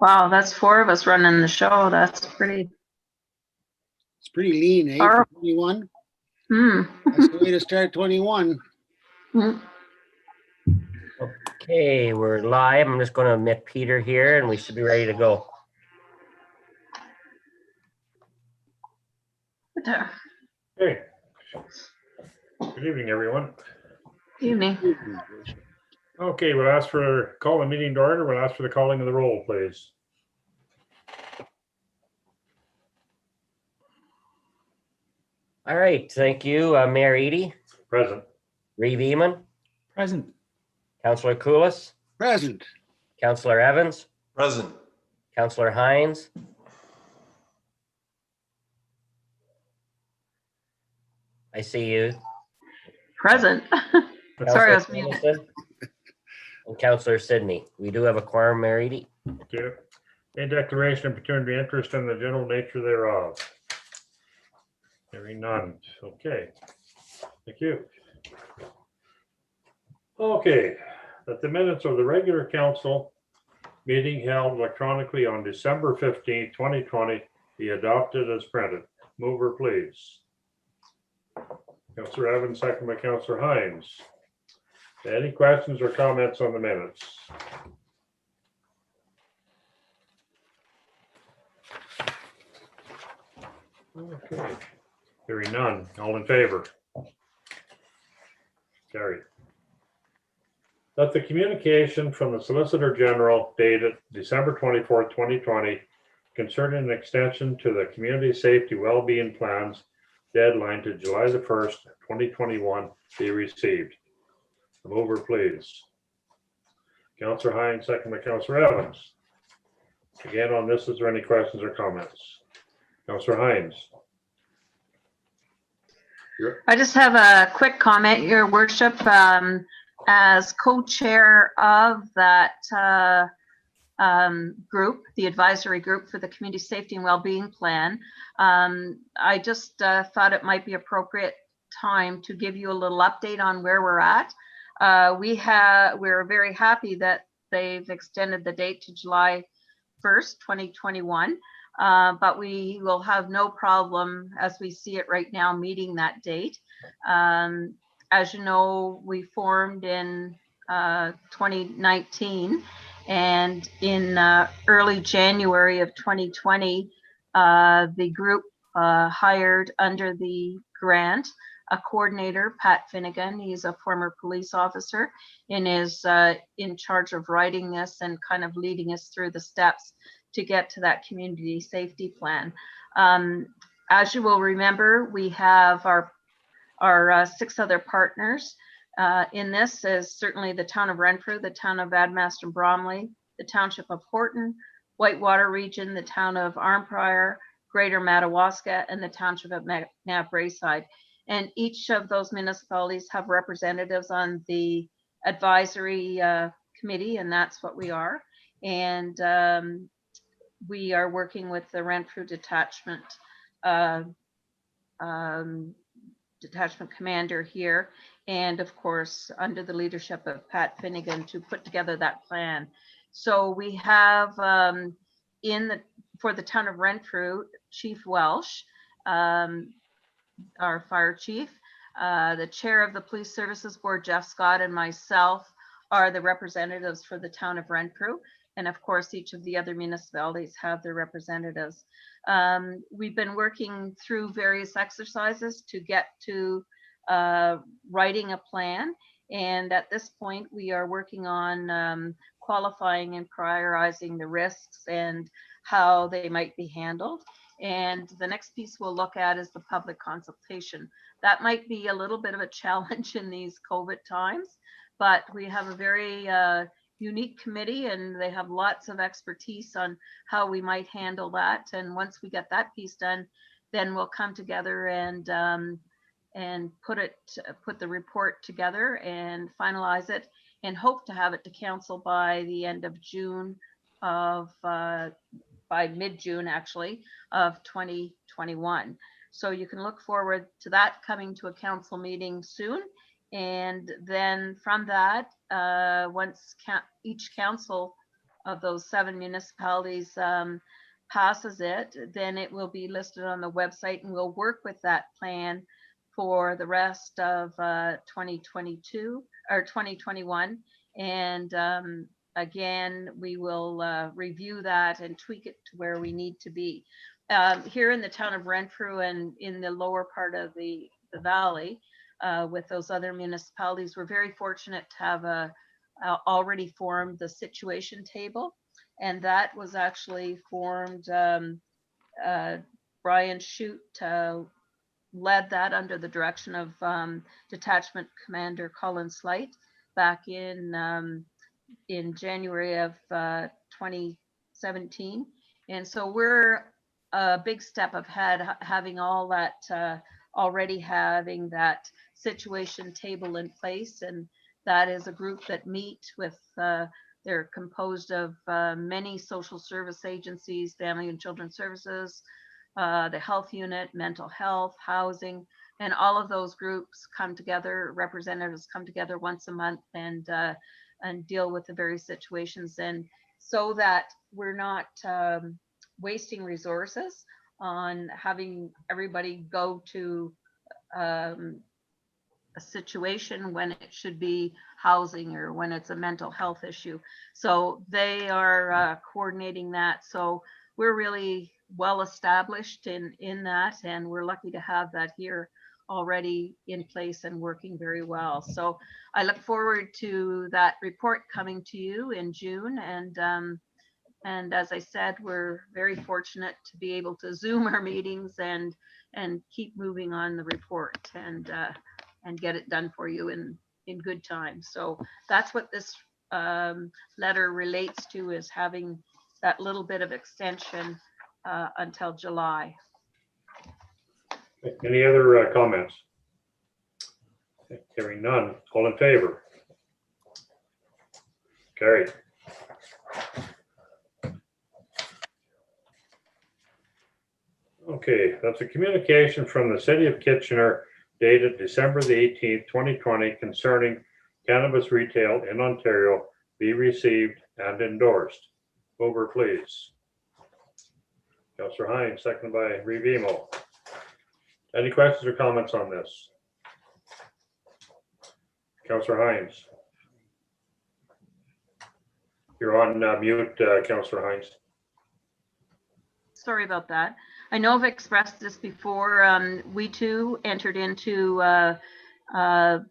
Wow, that's 4 of us running the show. It's pretty lean, eh, for powerful. 21? Hmm. That's the way to start 21. Okay, we're live. I'm just going to admit Peter here and we should be ready to go. Hey, good evening, everyone. Evening. Okay, we'll ask for call the meeting to order. We'll ask for the calling of the roll, please. All right, thank you. Mayor Eady, Present. Reeve Eamon, Present. Councillor Koulis, Present. Councillor Evans, Present. Councillor Hines, I see you. Present. Sorry, I was Councillor muted. Peterson, and Councillor Sidney. We do have a quorum, Mayor Eady. Okay. A declaration of paternity interest in the general nature thereof. Hearing none. Okay. Thank you. Okay, that the minutes of the regular council meeting held electronically on December 15th, 2020 be adopted as printed. Mover, please. Councillor Evans, second by Councillor Hines. Any questions or comments on the minutes? Okay, hearing none. All in favor? Carried. That the communication from the Solicitor General dated December 24th, 2020 concerning an extension to the Community Safety Wellbeing Plans deadline to July the 1st, 2021 be received. The mover, please. Councillor Hines, second by Councillor Evans. Again, on this, is there any questions or comments? Councillor Hines. I just have a quick comment, Your Worship. As co-chair of that group, the advisory group for the Community Safety and Wellbeing Plan, I just thought it might be appropriate time to give you a little update on where we're at. We're very happy that they've extended the date to July 1st, 2021. But we will have no problem, as we see it right now, meeting that date. As you know, we formed in 2019, and in early January of 2020, the group hired under the grant a coordinator, Pat Finnegan. He's a former police officer and is in charge of writing this and kind of leading us through the steps to get to that community safety plan. As you will remember, we have our 6 other partners in this is certainly the town of Renfrew, the town of Admaston Bromley, the township of Horton, Whitewater Region, the town of Arnprior, Greater Madawaska, and the township of Nabb Braeside. And each of those municipalities have representatives on the advisory committee, and that's what we are. And we are working with the Renfrew detachment commander here, and of course under the leadership of Pat Finnegan to put together that plan. So we have for the town of Renfrew, Chief Welsh, our fire chief, the chair of the Police Services Board, Jeff Scott, and myself are the representatives for the town of Renfrew. And of course, each of the other municipalities have their representatives. We've been working through various exercises to get to writing a plan. And at this point, we are working on qualifying and prioritizing the risks and how they might be handled. And the next piece we'll look at is the public consultation. That might be a little bit of a challenge in these COVID times, but we have a very unique committee and they have lots of expertise on how we might handle that. And once we get that piece done, then we'll come together and put the report together and finalize it, and hope to have it to council by the end of June by mid-June actually of 2021. So you can look forward to that coming to a council meeting soon. And then from that, once each council of those 7 municipalities passes it, then it will be listed on the website, and we'll work with that plan for the rest of 2022 or 2021. And again, we will review that and tweak it to where we need to be. Here in the town of Renfrew and in the lower part of the valley, with those other municipalities, we're very fortunate to have already formed the situation table. And that was actually formed, Brian Shute led that under the direction of Detachment Commander Colin Slight back in January of 2017. And so we're a big step ahead, having all that, already having that situation table in place. And that is a group that meet with, they're composed of many social service agencies, family and children's services, the health unit, mental health, housing, and all of those groups come together, representatives come together once a month and deal with the various situations. And so that we're not wasting resources on having everybody go to a situation when it should be housing or when it's a mental health issue. So they are coordinating that. So we're really well established in that, and we're lucky to have that here already in place and working very well. So I look forward to that report coming to you in June. And as I said, we're very fortunate to be able to Zoom our meetings and keep moving on the report and get it done for you in good time. So that's what this letter relates to, is having that little bit of extension until July. Any other comments? Hearing none. All in favor? Carried. Okay, that's a communication from the City of Kitchener dated December the 18th, 2020 concerning cannabis retail in Ontario be received and endorsed. Over, please. Councillor Hines, seconded by Revimo. Any questions or comments on this? Councillor Hines. You're on mute, Councillor Hines. Sorry about that. I know I've expressed this before. We too entered into the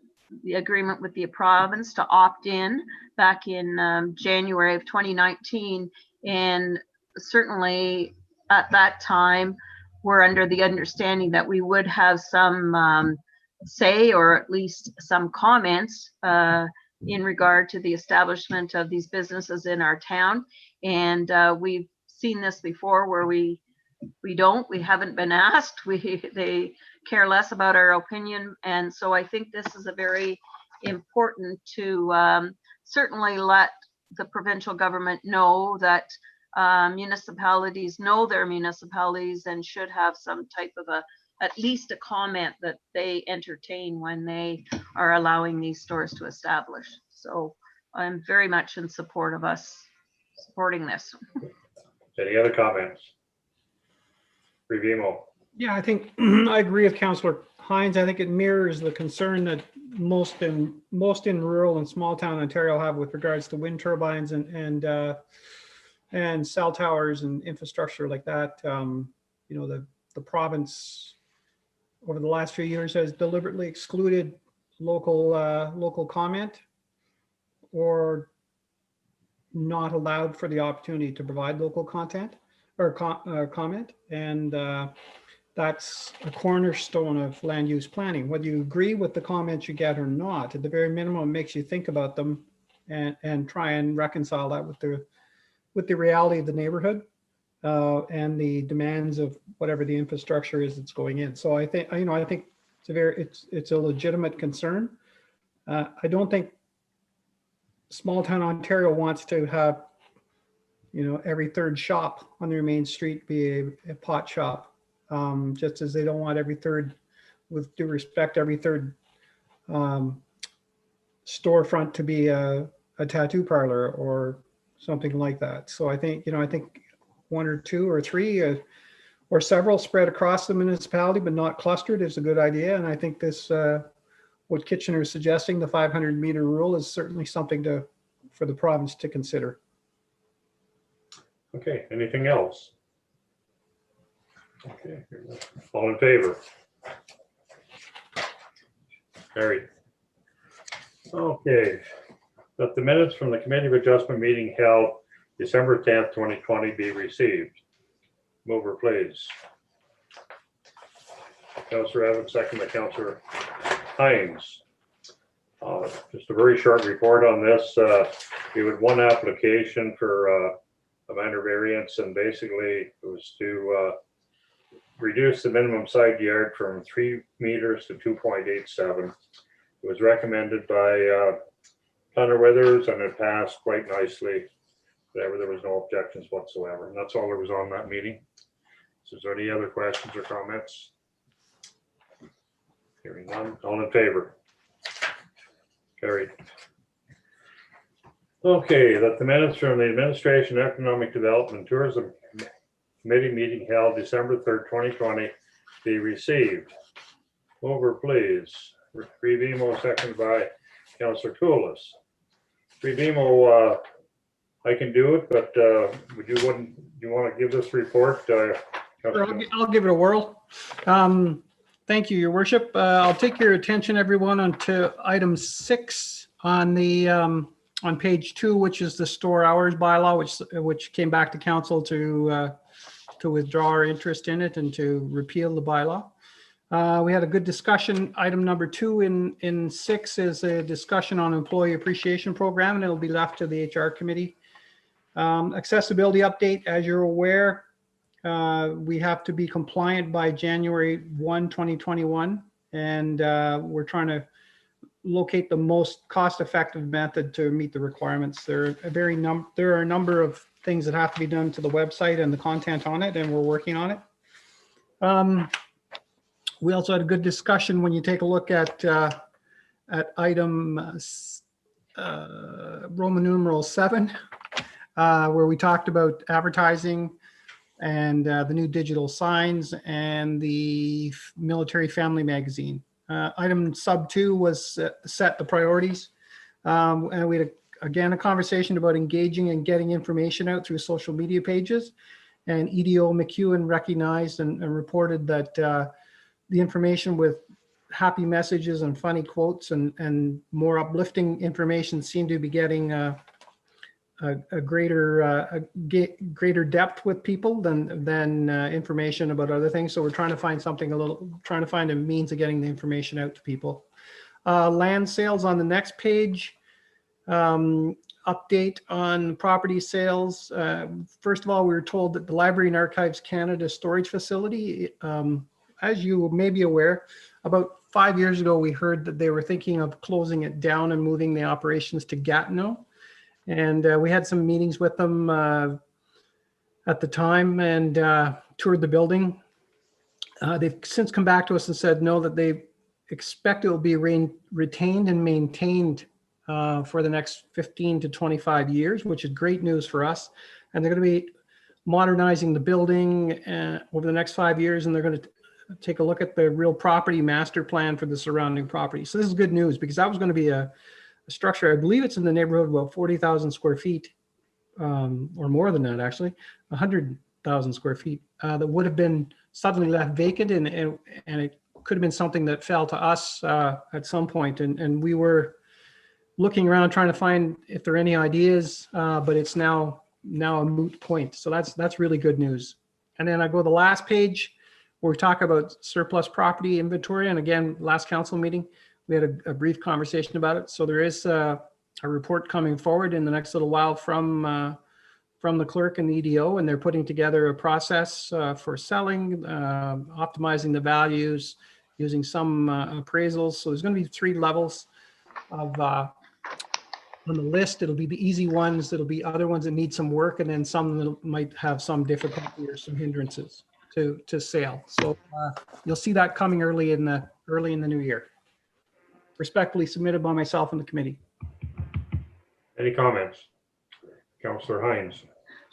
agreement with the province to opt in back in January of 2019. And certainly at that time, we're under the understanding that we would have some say, or at least some comments in regard to the establishment of these businesses in our town. And we've seen this before where we haven't been asked. They care less about our opinion. And so I think this is a very important to certainly let the provincial government know that municipalities know their municipalities and should have some type of at least a comment that they entertain when they are allowing these stores to establish. So I'm very much in support of us supporting this. Any other comments? Revimo. Yeah, I think I agree with Councillor Hines. I think it mirrors the concern that most in rural and small town Ontario have with regards to wind turbines and cell towers and infrastructure like that. You know, the province over the last few years has deliberately excluded local comment, or not allowed for the opportunity to provide local content or comment, and that's a cornerstone of land use planning. Whether you agree with the comments you get or not, at the very minimum, it makes you think about them and try and reconcile that with the reality of the neighborhood and the demands of whatever the infrastructure is that's going in. So I think it's a legitimate concern. I don't think small town Ontario wants to have, you know, every third shop on their main street be a pot shop, just as they don't want every third, with due respect, every third storefront to be a tattoo parlor or something like that. So I think, I think one or two or three or several spread across the municipality, but not clustered is a good idea. And I think this, what Kitchener is suggesting, the 500-meter rule, is certainly something for the province to consider. Okay, anything else? Okay, all in favor? Carried. Okay, that the minutes from the Committee of Adjustment meeting held December 10th, 2020 be received. Mover, please. Councillor Evans, second by Councillor Hines. Just a very short report on this. We had one application for a minor variance, and basically it was to reduce the minimum side yard from 3 meters to 2.87. It was recommended by Planner Withers, and it passed quite nicely. There was no objections whatsoever, and that's all there was on that meeting. So is there any other questions or comments? Hearing none, all in favor? Carried. Okay, that the minutes from the Administration, Economic Development, and Tourism Committee meeting held December 3rd, 2020 be received. Over, please. Revimo, seconded by Councillor Toulis. Revimo, I can do it, but do you want to give this report? Sure, I'll give it a whirl. Thank you, Your Worship. I'll take your attention, everyone, onto item 6 on the on page 2, which is the store hours bylaw, which came back to council to withdraw our interest in it and to repeal the bylaw. We had a good discussion. Item number 2 in 6 is a discussion on employee appreciation program, and it'll be left to the HR committee. Accessibility update, as you're aware, we have to be compliant by January 1, 2021, and we're trying to locate the most cost-effective method to meet the requirements. There are a number of things that have to be done to the website and the content on it, and we're working on it. We also had a good discussion when you take a look at item Roman numeral 7, where we talked about advertising and the new digital signs and the military family magazine. Item sub 2 was set the priorities. And we had, again, a conversation about engaging and getting information out through social media pages. And EDO McEwen recognized and reported that the information with happy messages and funny quotes and more uplifting information seemed to be getting a greater depth with people than information about other things. So we're trying to find trying to find a means of getting the information out to people. Land sales on the next page. Update on property sales. First of all, we were told that the Library and Archives Canada storage facility, as you may be aware, about 5 years ago, we heard that they were thinking of closing it down and moving the operations to Gatineau. And we had some meetings with them at the time and toured the building. They've since come back to us and said no, that they expect it will be retained and maintained for the next 15 to 25 years, which is great news for us. And they're going to be modernizing the building over the next 5 years, and they're going to take a look at the real property master plan for the surrounding property. So this is good news, because that was going to be a structure, I believe it's in the neighborhood of about 40,000 square feet, or more than that, actually, 100,000 square feet, that would have been suddenly left vacant, and it could have been something that fell to us at some point. And we were looking around trying to find if there are any ideas, but it's now a moot point. So that's really good news. And then I go to the last page where we talk about surplus property inventory. And again, last council meeting, we had a brief conversation about it. So there is a report coming forward in the next little while from the clerk and the EDO, and they're putting together a process for selling, optimizing the values, using some appraisals. So there's going to be 3 levels of on the list. It'll be the easy ones. It'll be other ones that need some work, and then some that might have some difficulty or some hindrances to sale. So you'll see that coming early in the new year. Respectfully submitted by myself and the committee. Any comments? Councillor Hines.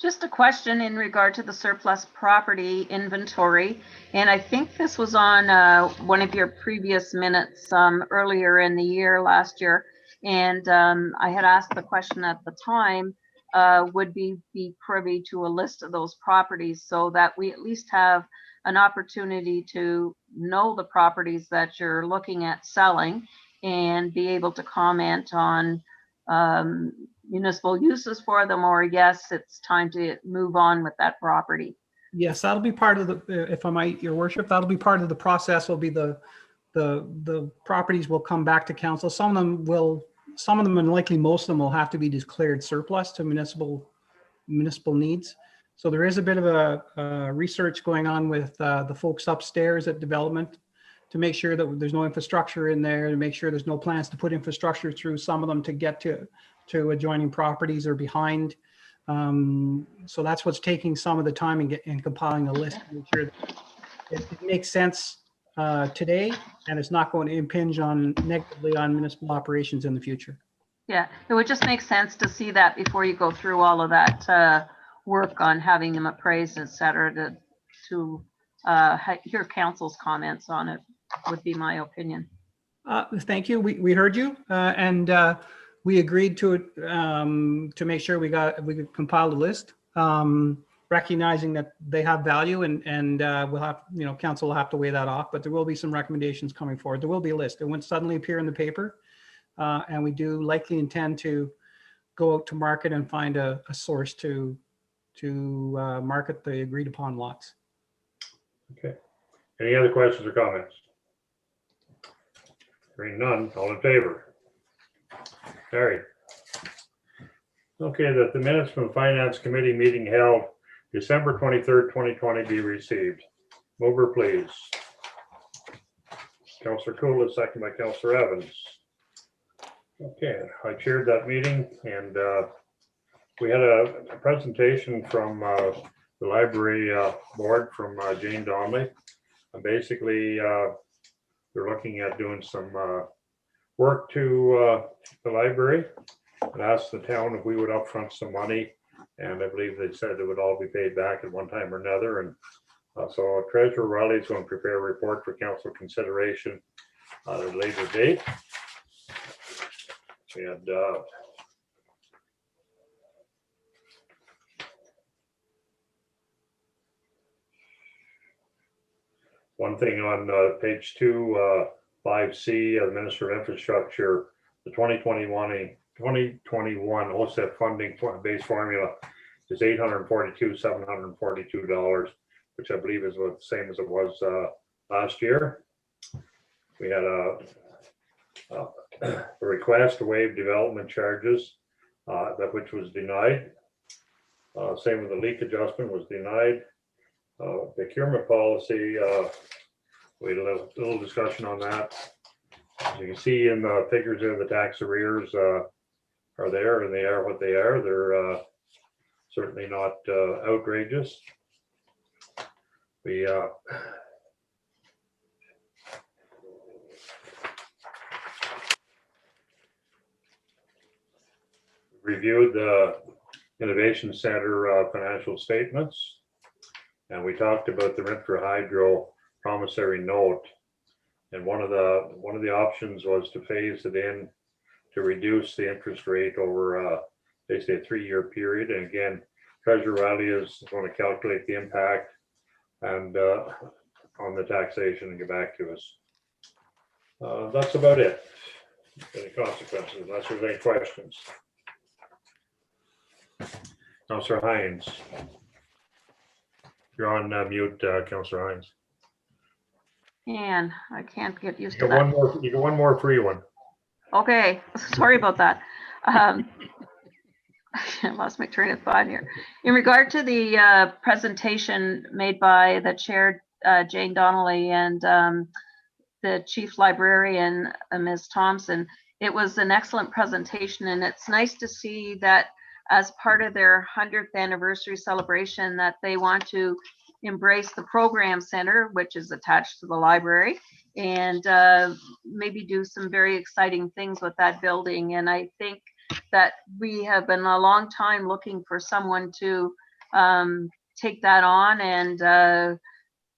Just a question in regard to the surplus property inventory. And I think this was on one of your previous minutes earlier in the year, last year. And I had asked the question at the time, would be privy to a list of those properties so that we at least have an opportunity to know the properties that you're looking at selling and be able to comment on municipal uses for them, or yes, it's time to move on with that property. Yes, that'll be part of the, if I might, your worship, that'll be part of the process. Will be the properties will come back to council. Some of them and likely most of them will have to be declared surplus to municipal needs. So there is a bit of a research going on with the folks upstairs at development to make sure that there's no infrastructure in there, to make sure there's no plans to put infrastructure through some of them to get to adjoining properties or behind. So that's what's taking some of the time in compiling a list to make sure that it makes sense today, and it's not going to impinge negatively on municipal operations in the future. Yeah, it would just make sense to see that before you go through all of that work on having them appraised, et cetera, to hear council's comments on it would be my opinion. Thank you. We heard you, and we agreed to it to make sure we could compile a list, recognizing that they have value, and we'll have, council will have to weigh that off. But there will be some recommendations coming forward. There will be a list. It won't suddenly appear in the paper, and we do likely intend to go out to market and find a source to market the agreed upon lots. Okay. Any other questions or comments? Hearing none, all in favor? Carried. Okay, that the minutes from the Finance Committee meeting held December 23rd, 2020 be received. Mover, please. Councillor Cool, second by Councillor Evans. Okay, I chaired that meeting, and we had a presentation from the library board from Jane Donnelly. And basically, they're looking at doing some work to the library, and asked the town if we would upfront some money. And I believe they said it would all be paid back at one time or another. And so Treasurer Riley is going to prepare a report for council consideration at a later date. And one thing on page 2, 5C, the Minister of Infrastructure, the 2021 OSEP funding base formula is $842,742, which I believe is the same as it was last year. We had a request to waive development charges, which was denied. Same with the leak adjustment was denied. Procurement policy, we had a little discussion on that. As you can see in the figures there, the tax arrears are there, and they are what they are. They're certainly not outrageous. We reviewed the Innovation Center financial statements, and we talked about the Renfrew Hydro promissory note. And one of the options was to phase it in to reduce the interest rate over basically a 3-year period. And again, Treasurer Riley is going to calculate the impact and on the taxation and get back to us. That's about it. Any consequences, unless there's any questions. Councillor Hines. You're on mute, Councillor Hines. And I can't get used You to got that. one more. You got one more free one. Okay, sorry about that. I lost my train of thought here. In regard to the presentation made by the chair, Jane Donnelly, and the chief librarian, Ms. Thompson, it was an excellent presentation, and it's nice to see that as part of their 100th anniversary celebration that they want to embrace the program center, which is attached to the library, and maybe do some very exciting things with that building. And I think that we have been a long time looking for someone to take that on and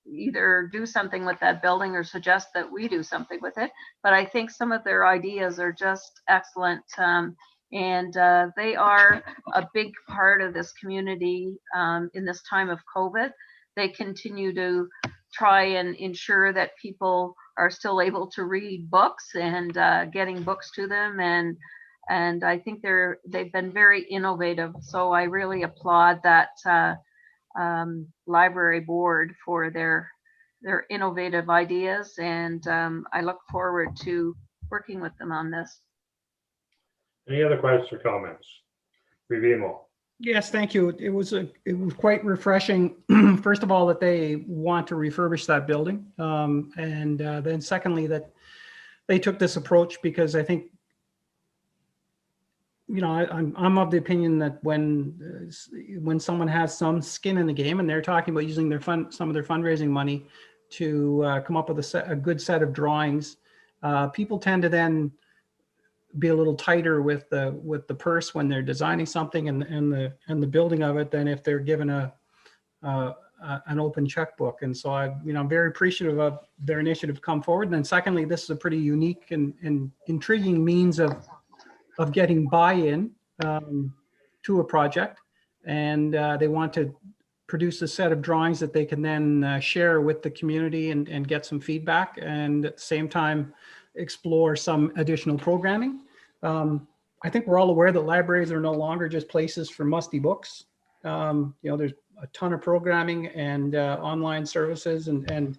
either do something with that building or suggest that we do something with it. But I think some of their ideas are just excellent. And they are a big part of this community in this time of COVID. They continue to try and ensure that people are still able to read books and getting books to them. And I think they've been very innovative. So I really applaud that library board for their innovative ideas, and I look forward to working with them on this. Any other questions or comments? Revimo. Yes, thank you. It was quite refreshing. First of all, that they want to refurbish that building, and then secondly that they took this approach, because I think, you know, I'm of the opinion that when someone has some skin in the game and they're talking about using some of their fundraising money to come up with a good set of drawings, people tend to then be a little tighter with the purse when they're designing something and the building of it than if they're given an open checkbook. And so I'm very appreciative of their initiative to come forward. And then secondly, this is a pretty unique and intriguing means of getting buy-in to a project, and they want to produce a set of drawings that they can then share with the community and get some feedback, and at the same time explore some additional programming. I think we're all aware that libraries are no longer just places for musty books. You know, there's a ton of programming and online services, and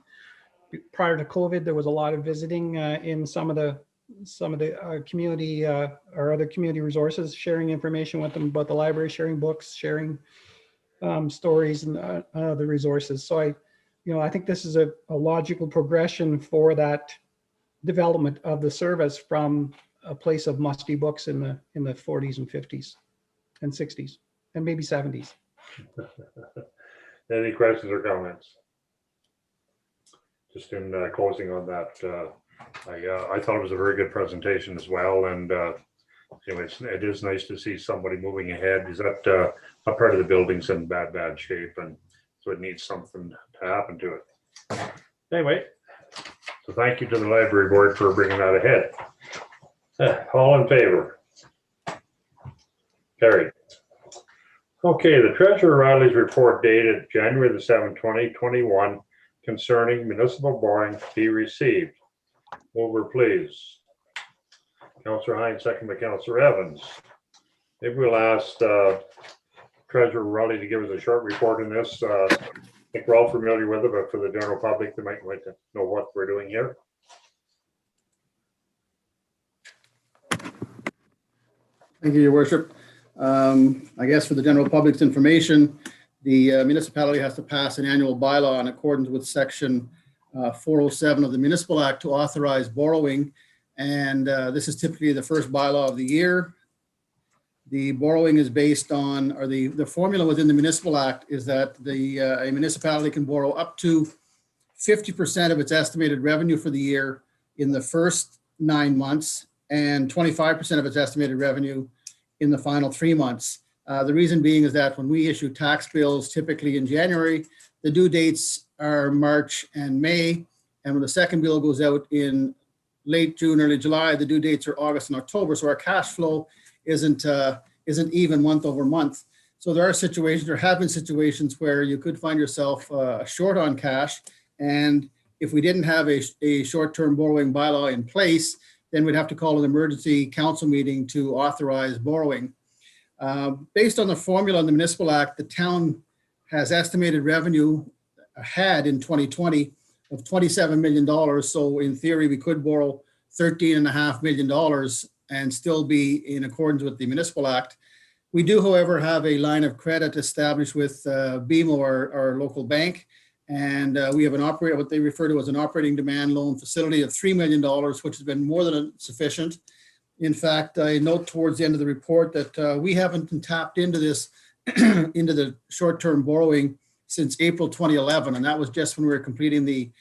prior to COVID, there was a lot of visiting in some of the community or other community resources, sharing information with them about the library, sharing books, sharing stories and other resources. So I think this is a logical progression for that development of the service from a place of musty books in the 40s and 50s and 60s and maybe 70s. Any questions or comments? Just in closing on that, I thought it was a very good presentation as well, and it is nice to see somebody moving ahead. Is that a part of the building's in bad shape, and so it needs something to happen to it. Anyway, so thank you to the library board for bringing that ahead. All in favor? Carried. Okay, the Treasurer Riley's report dated January the 7th, 2021 concerning municipal borrowing be received. Over, please. Councillor Hines, second by Councillor Evans. Maybe we'll ask Treasurer Riley to give us a short report on this. I think we're all familiar with it, but for the general public, they might like to know what we're doing here. Thank you, Your Worship. I guess for the general public's information, the municipality has to pass an annual bylaw in accordance with Section 407 of the Municipal Act to authorize borrowing. And this is typically the first bylaw of the year. The borrowing is based on, or the formula within the Municipal Act is that a municipality can borrow up to 50% of its estimated revenue for the year in the first 9 months and 25% of its estimated revenue in the final 3 months. The reason being is that when we issue tax bills, typically in January, the due dates are March and May. And when the second bill goes out in late June, early July, the due dates are August and October. So our cash flow isn't even month over month. So there have been situations where you could find yourself short on cash. And if we didn't have a short-term borrowing bylaw in place, then we'd have to call an emergency council meeting to authorize borrowing. Based on the formula in the Municipal Act, the town has estimated revenue ahead in 2020 of $27 million. So in theory, we could borrow $13.5 million and still be in accordance with the Municipal Act. We do, however, have a line of credit established with BMO, our local bank. And we have what they refer to as an operating demand loan facility of $3 million, which has been more than sufficient. In fact, I note towards the end of the report that we haven't been tapped into this, into the short-term borrowing since April 2011. And that was just when we were completing the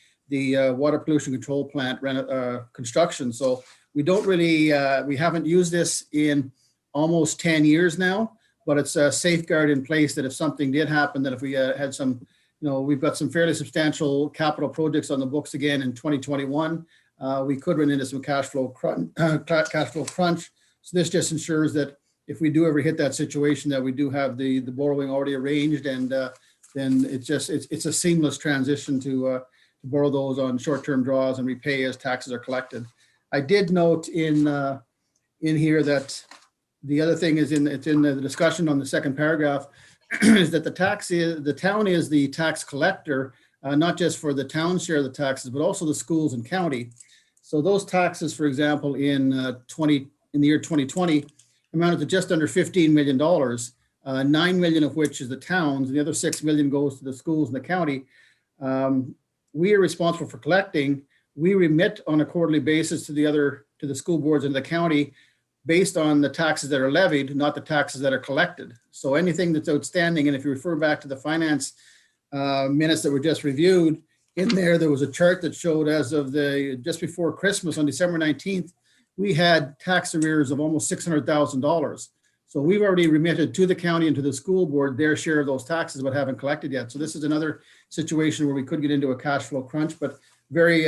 water pollution control plant construction. So we don't really, we haven't used this in almost 10 years now, but it's a safeguard in place that if something did happen, that if we had some, we've got some fairly substantial capital projects on the books again in 2021, we could run into some cash flow crunch. So this just ensures that if we do ever hit that situation, that we do have the borrowing already arranged, and then it's a seamless transition to borrow those on short-term draws and repay as taxes are collected. I did note in here that the other thing is it's in the discussion on the second paragraph is that the town is the tax collector, not just for the town's share of the taxes, but also the schools and county. So those taxes, for example, in the year 2020, amounted to just under $15 million, 9 million of which is the towns, and the other 6 million goes to the schools and the county. We are responsible for collecting. We remit on a quarterly basis to the school boards and the county based on the taxes that are levied, not the taxes that are collected. So anything that's outstanding, and if you refer back to the finance minutes that were just reviewed, in there was a chart that showed as of just before Christmas on December 19th, we had tax arrears of almost $600,000. So we've already remitted to the county and to the school board their share of those taxes, but haven't collected yet. So this is another situation where we could get into a cash flow crunch, but very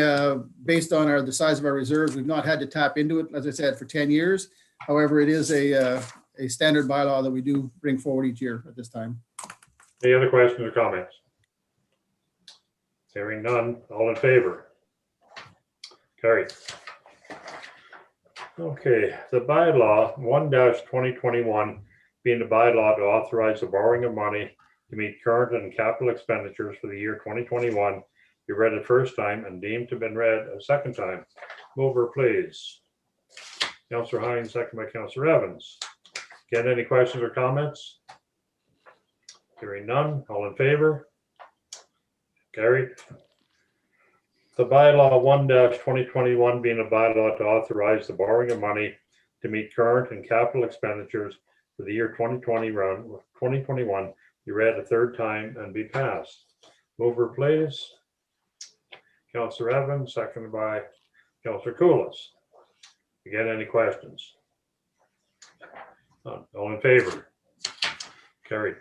based on the size of our reserves, we've not had to tap into it, as I said, for 10 years. However, it is a standard bylaw that we do bring forward each year at this time. Any other questions or comments? Hearing none, all in favor? Carried. Okay, the bylaw 1-2021 being the bylaw to authorize the borrowing of money to meet current and capital expenditures for the year 2021. You read it first time and deemed to have been read a second time. Mover, please. Councillor Hines, second by Councillor Evans. Again, any questions or comments? Hearing none, all in favor? Carried. The bylaw 1-2021 being a bylaw to authorize the borrowing of money to meet current and capital expenditures for the year 2021, you read a third time and be passed. Mover, please. Councillor Evans, seconded by Councillor Koulis. Again, any questions? None. All in favor? Carried.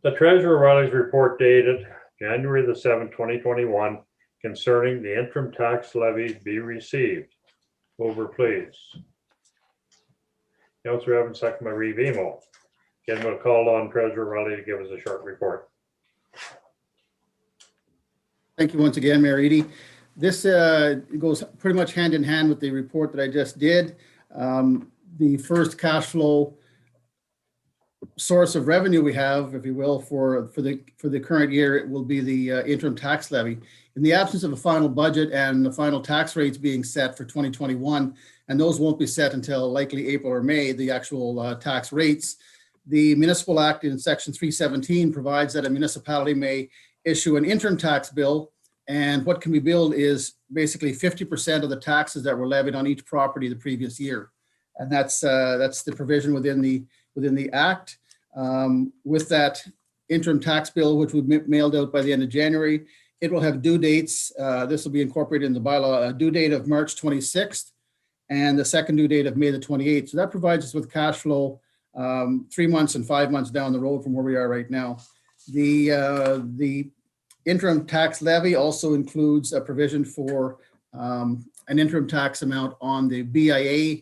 The Treasurer Riley's report dated January the 7th, 2021, concerning the interim tax levy be received. Over, please. Councillor Evans, second by Reeve Emo. Again, we'll call on Treasurer Riley to give us a short report. Thank you once again, Mayor Eadie. This goes pretty much hand in hand with the report that I just did. The first cash flow source of revenue we have, if you will, for the current year, it will be the interim tax levy. In the absence of a final budget and the final tax rates being set for 2021, and those won't be set until likely April or May, the actual tax rates, the Municipal Act in Section 317 provides that a municipality may issue an interim tax bill, and what can be billed is basically 50% of the taxes that were levied on each property the previous year. And that's the provision within the Act. With that interim tax bill, which will be mailed out by the end of January, it will have due dates. This will be incorporated in the bylaw, a due date of March 26th and the second due date of May the 28th. So that provides us with cash flow 3 months and 5 months down the road from where we are right now. The interim tax levy also includes a provision for an interim tax amount on the BIA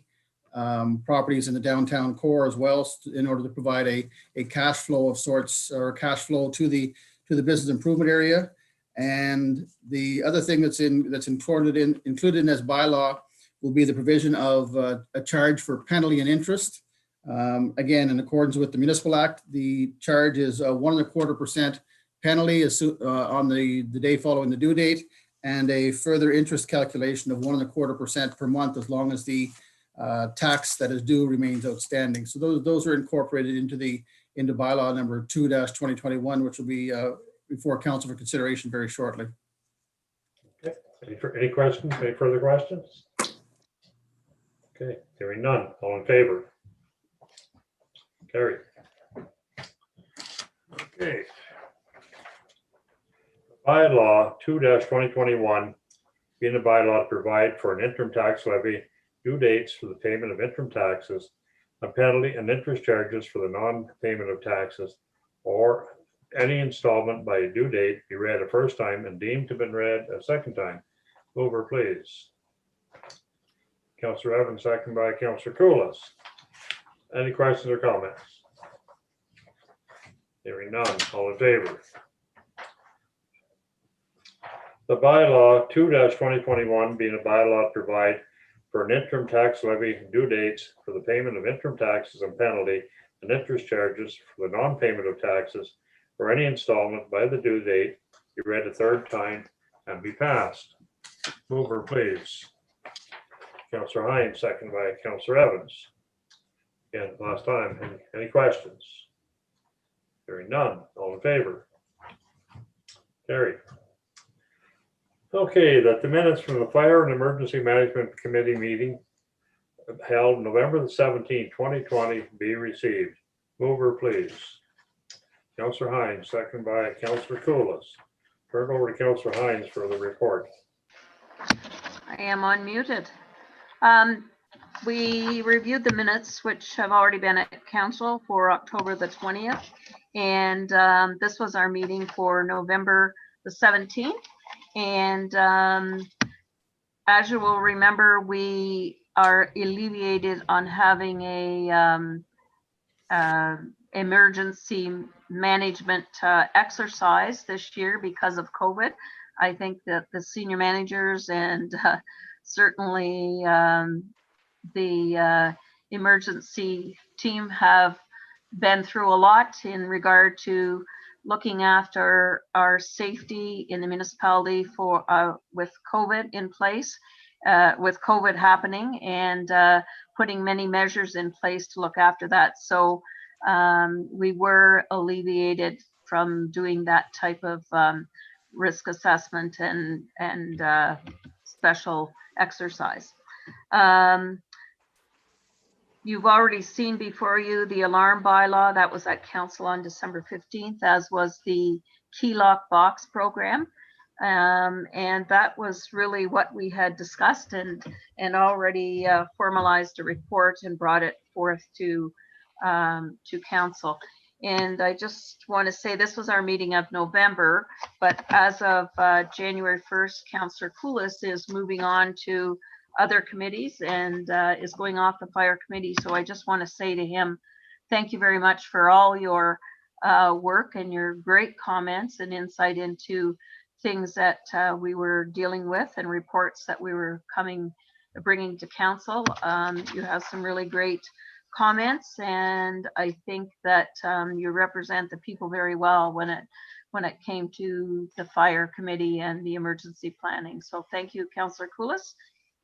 properties in the downtown core as well, in order to provide a cash flow of sorts, or cash flow to the business improvement area. And the other thing that's included in this bylaw will be the provision of a charge for penalty and interest. Again, in accordance with the Municipal Act, the charge is 1.25% penalty on the day following the due date, and a further interest calculation of 1.25% per month as long as the tax that is due remains outstanding. So those are incorporated into bylaw number 2-2021, which will be before council for consideration very shortly. Okay. Any questions? Any further questions? Okay, hearing none. All in favor? Carried. Okay. Bylaw 2-2021 being a bylaw to provide for an interim tax levy due dates for the payment of interim taxes, a penalty and interest charges for the non-payment of taxes, or any installment by a due date be read a first time and deemed to have been read a second time. Mover, please. Councillor Evans, second by Councillor Cooless. Any questions or comments? Hearing none, all in favor? The bylaw 2-2021 being a bylaw to provide for an interim tax levy due dates for the payment of interim taxes and penalty and interest charges for the non-payment of taxes or any installment by the due date be read a third time and be passed. Mover, please. Councillor Hines, second by Councillor Evans. Again, last time, any questions? Hearing none, all in favor? Carried. Okay, that the minutes from the Fire and Emergency Management Committee meeting held November the 17th, 2020 be received. Mover, please. Councillor Hines, second by Councillor Cooless. Turn over to Councillor Hines for the report. I am unmuted. We reviewed the minutes, which have already been at council for October the 20th. And this was our meeting for November the 17th. And as you will remember, we are alleviated on having a emergency management exercise this year because of COVID. I think that the senior managers and certainly the emergency team have been through a lot in regard to looking after our safety in the municipality for with COVID in place, with COVID happening, and putting many measures in place to look after that. So we were alleviated from doing that type of risk assessment and special exercise. You've already seen before you the alarm bylaw that was at council on December 15th, as was the key lock box program. And that was really what we had discussed and already formalized a report and brought it forth to council. And I just want to say this was our meeting of November, but as of January 1st, Councillor Cooless is moving on to other committees and is going off the fire committee. So I just want to say to him, thank you very much for all your work and your great comments and insight into things that we were dealing with and reports that we were bringing to council. You have some really great comments, and I think that you represent the people very well when it came to the fire committee and the emergency planning. So thank you, Councillor Cooless.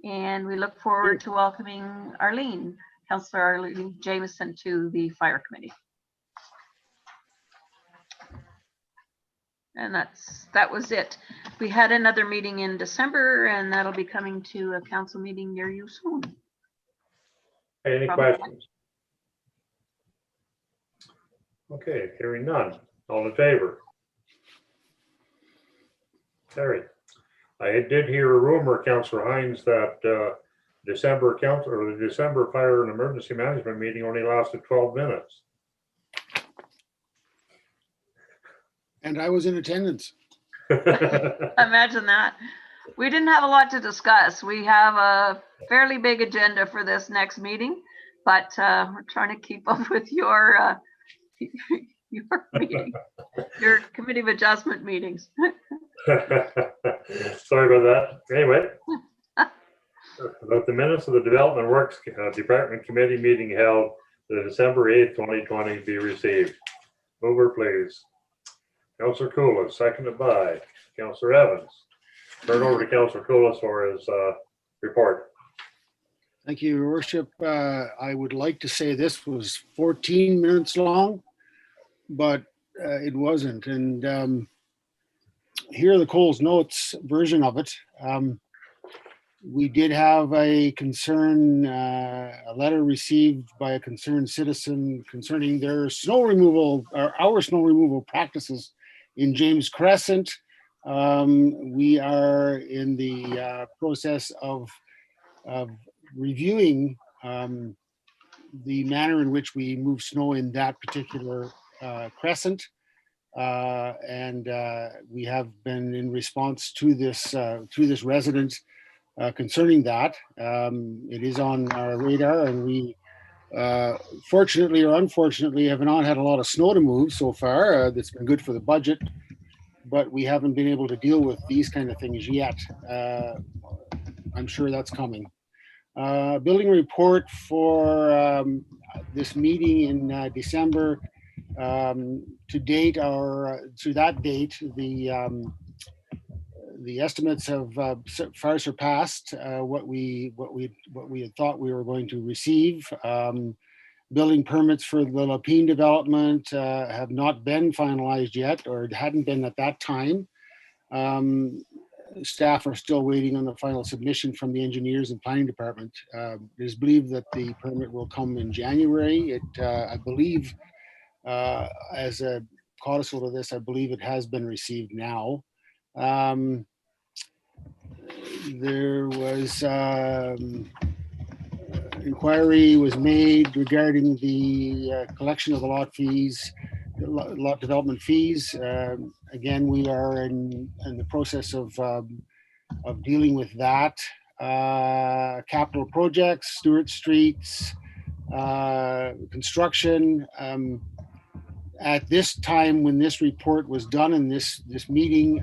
And we look forward to welcoming Councillor Arlene Jameson to the fire committee. And that was it. We had another meeting in December, and that'll be coming to a council meeting near you soon. Any questions? Okay, hearing none. All in favor? Carried. I did hear a rumor, Councillor Hines, that December Fire and Emergency Management meeting only lasted 12 minutes. And I was in attendance. Imagine that. We didn't have a lot to discuss. We have a fairly big agenda for this next meeting, but we're trying to keep up with your meeting, your committee of adjustment meetings. Sorry about that. Anyway, about the minutes of the Development Works Department Committee meeting held the December 8th, 2020 be received. Mover, please. Councillor Cooless, seconded by Councillor Evans. Turn over to Councillor Cooless for his report. Thank you, Your Worship. I would like to say this was 14 minutes long, but it wasn't. And here are the Coles Notes version of it. We did have a letter received by a concerned citizen concerning their snow removal, or our snow removal practices in James Crescent. We are in the process of reviewing the manner in which we move snow in that particular crescent. And we have been in response to this resident concerning that. It is on our radar, and we fortunately or unfortunately have not had a lot of snow to move so far. That's been good for the budget, but we haven't been able to deal with these kind of things yet. I'm sure that's coming. Building report for this meeting in December. To date, to that date, the estimates have far surpassed what we had thought we were going to receive. Building permits for the Lapine development have not been finalized yet, or hadn't been at that time. Staff are still waiting on the final submission from the engineers and planning department. It is believed that the permit will come in January. I believe, as a codicil to this, I believe it has been received now. There was inquiry was made regarding the collection of the lot fees, lot development fees. Again, we are in the process of dealing with that. Capital projects, Stewart Streets, construction. At this time, when this report was done in this meeting,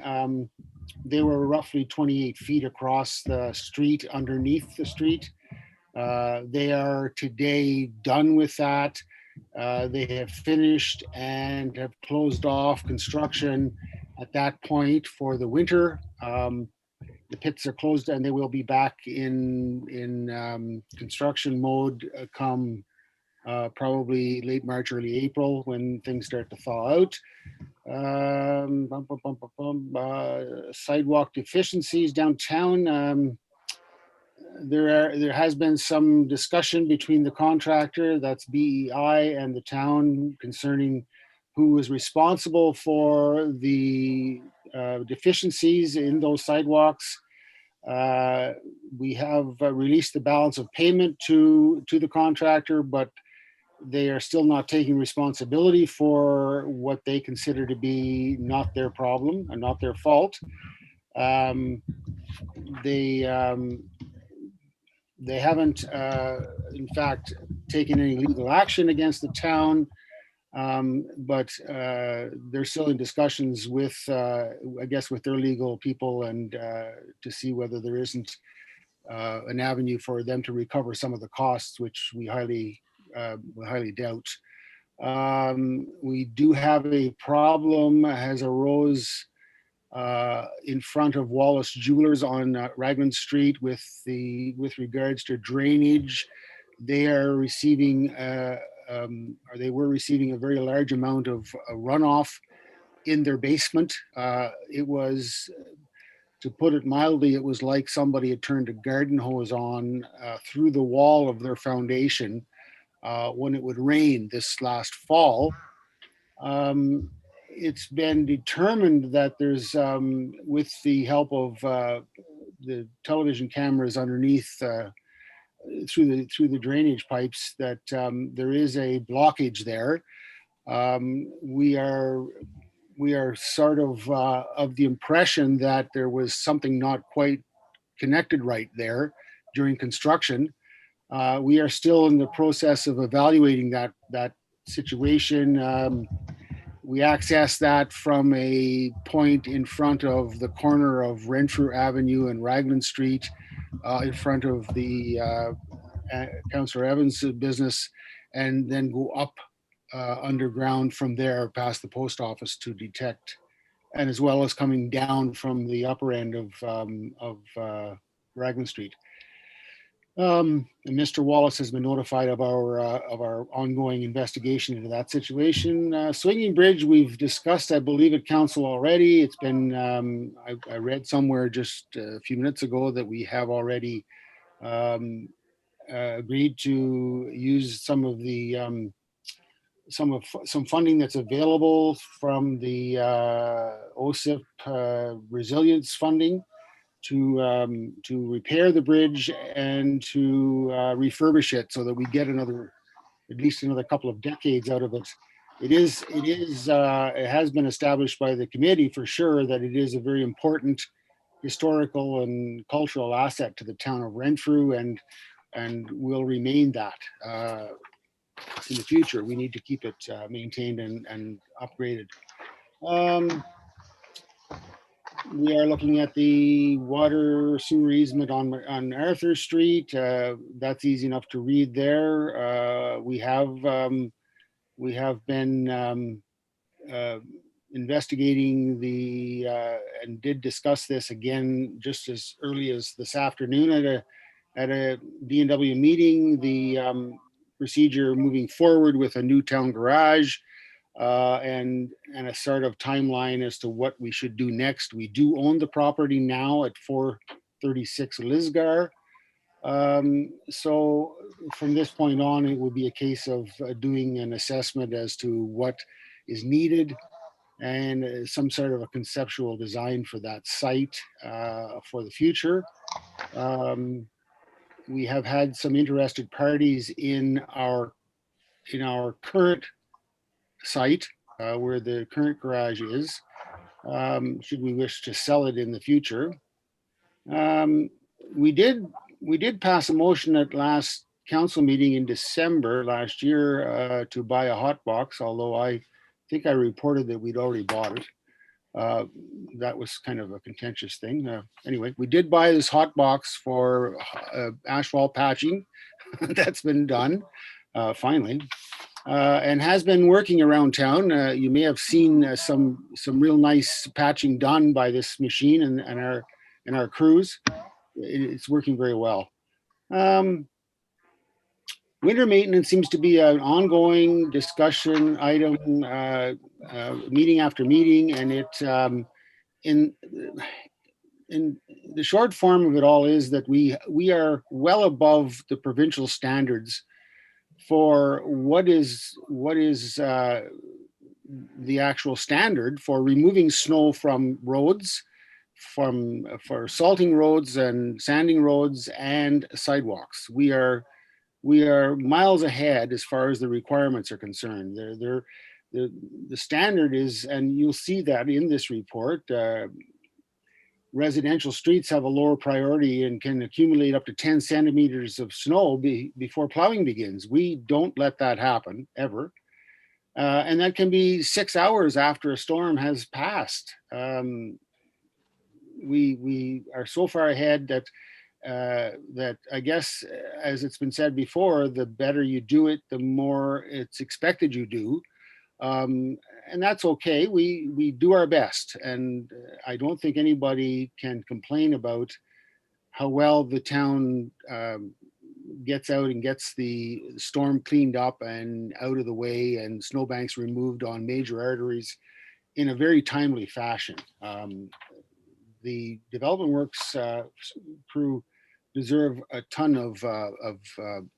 they were roughly 28 feet across the street, underneath the street. They are today done with that. They have finished and have closed off construction at that point for the winter. The pits are closed and they will be back in construction mode come probably late March, early April, when things start to thaw out. Sidewalk deficiencies downtown. There has been some discussion between the contractor, that's BEI, and the town concerning who is responsible for the deficiencies in those sidewalks. We have released the balance of payment to the contractor, but they are still not taking responsibility for what they consider to be not their problem and not their fault. They haven't, in fact, taken any legal action against the town, but they're still in discussions with, I guess, with their legal people, and to see whether there isn't an avenue for them to recover some of the costs, which we highly doubt. We do have a problem has arose in front of Wallace Jewelers on Raglan Street with regards to drainage. They are receiving, or they were receiving, a very large amount of runoff in their basement. It was, to put it mildly, it was like somebody had turned a garden hose on through the wall of their foundation when it would rain this last fall. It's been determined that there's, with the help of the television cameras underneath through the drainage pipes, that there is a blockage there. We are sort of the impression that there was something not quite connected right there during construction. We are still in the process of evaluating that situation. We access that from a point in front of the corner of Renfrew Avenue and Raglan Street, in front of the Councillor Evans' business, and then go up underground from there past the post office to detect, and as well as coming down from the upper end of Raglan Street. And Mr. Wallace has been notified of our ongoing investigation into that situation. Swinging Bridge, we've discussed, I believe, at council already. It's been, I read somewhere just a few minutes ago that we have already agreed to use some of the some funding that's available from the OSIP resilience funding to repair the bridge and to refurbish it so that we get at least another couple of decades out of it. It has been established by the committee for sure that it is a very important historical and cultural asset to the town of Renfrew, and will remain that in the future. We need to keep it maintained and upgraded. We are looking at the water sewer easement on Arthur Street. That's easy enough to read there. We have been investigating and did discuss this again just as early as this afternoon at a D&W meeting, the procedure moving forward with a new town garage. And a sort of timeline as to what we should do next. We do own the property now at 436 Lisgar. So from this point on, it will be a case of doing an assessment as to what is needed and some sort of a conceptual design for that site for the future. We have had some interested parties in our current site where the current garage is, should we wish to sell it in the future. We did pass a motion at last council meeting in December last year to buy a hot box, although I think I reported that we'd already bought it. That was kind of a contentious thing. Anyway, we did buy this hot box for asphalt patching. That's been done finally. And has been working around town. You may have seen some real nice patching done by this machine and our crews. It's working very well. Winter maintenance seems to be an ongoing discussion item, meeting after meeting, and it in the short form of it all is that we are well above the provincial standards for what is the actual standard for removing snow from roads, for salting roads and sanding roads and sidewalks. We are miles ahead as far as the requirements are concerned. The standard is, and you'll see that in this report, residential streets have a lower priority and can accumulate up to 10 centimeters of snow before plowing begins. We don't let that happen ever. And that can be 6 hours after a storm has passed. We are so far ahead that I guess, as it's been said before, the better you do it, the more it's expected you do. And that's okay. We do our best, and I don't think anybody can complain about how well the town gets out and gets the storm cleaned up and out of the way and snowbanks removed on major arteries in a very timely fashion. The development works crew deserve a ton of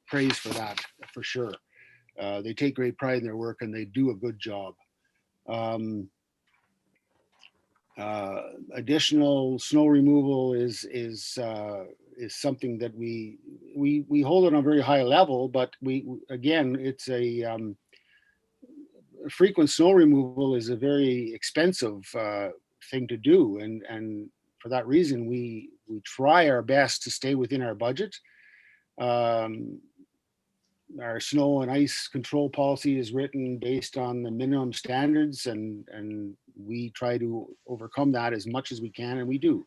praise for that, for sure. They take great pride in their work and they do a good job. Additional snow removal is something that we hold on a very high level, but it's a frequent snow removal is a very expensive thing to do, and for that reason we try our best to stay within our budget. Our snow and ice control policy is written based on the minimum standards, and we try to overcome that as much as we can, and we do.